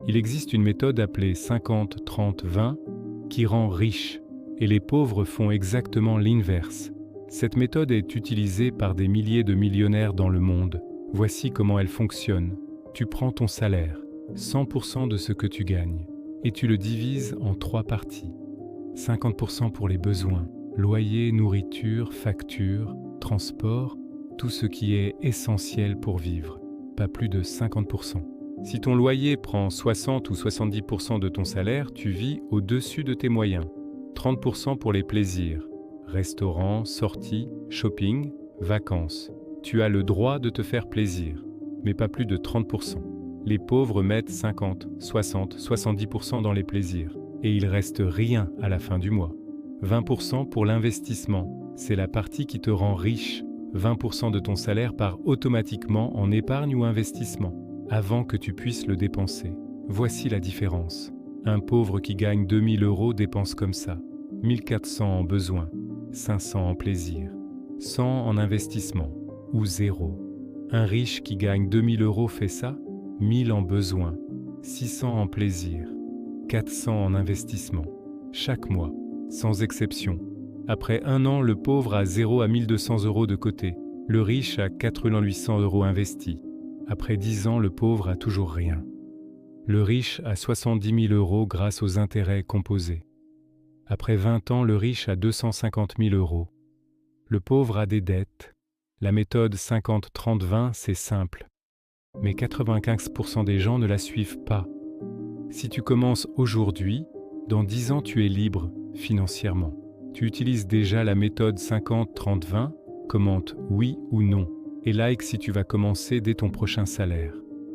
Il existe une méthode appelée 50-30-20 qui rend riche, et les pauvres font exactement l'inverse. Cette méthode est utilisée par des milliers de millionnaires dans le monde. Voici comment elle fonctionne. Tu prends ton salaire, 100% de ce que tu gagnes, et tu le divises en 3 parties. 50% pour les besoins, loyer, nourriture, facture, transport, tout ce qui est essentiel pour vivre, pas plus de 50%. Si ton loyer prend 60 ou 70% de ton salaire, tu vis au-dessus de tes moyens. 30% pour les plaisirs, restaurants, sorties, shopping, vacances. Tu as le droit de te faire plaisir, mais pas plus de 30%. Les pauvres mettent 50, 60, 70% dans les plaisirs, et il reste rien à la fin du mois. 20% pour l'investissement, c'est la partie qui te rend riche. 20% de ton salaire part automatiquement en épargne ou investissement, avant que tu puisses le dépenser. Voici la différence. Un pauvre qui gagne 2000 € dépense comme ça. 1400 en besoins, 500 en plaisir, 100 en investissement, ou 0. Un riche qui gagne 2000 € fait ça, 1000 en besoins, 600 en plaisir, 400 en investissement, chaque mois, sans exception. Après un an, le pauvre a 0 à 1200 € de côté, le riche a 4800 € investis. Après 10 ans, le pauvre a toujours rien. Le riche a 70 000 € grâce aux intérêts composés. Après 20 ans, le riche a 250 000 €. Le pauvre a des dettes. La méthode 50-30-20, c'est simple. Mais 95% des gens ne la suivent pas. Si tu commences aujourd'hui, dans 10 ans, tu es libre financièrement. Tu utilises déjà la méthode 50-30-20, commente oui ou non, et like si tu vas commencer dès ton prochain salaire.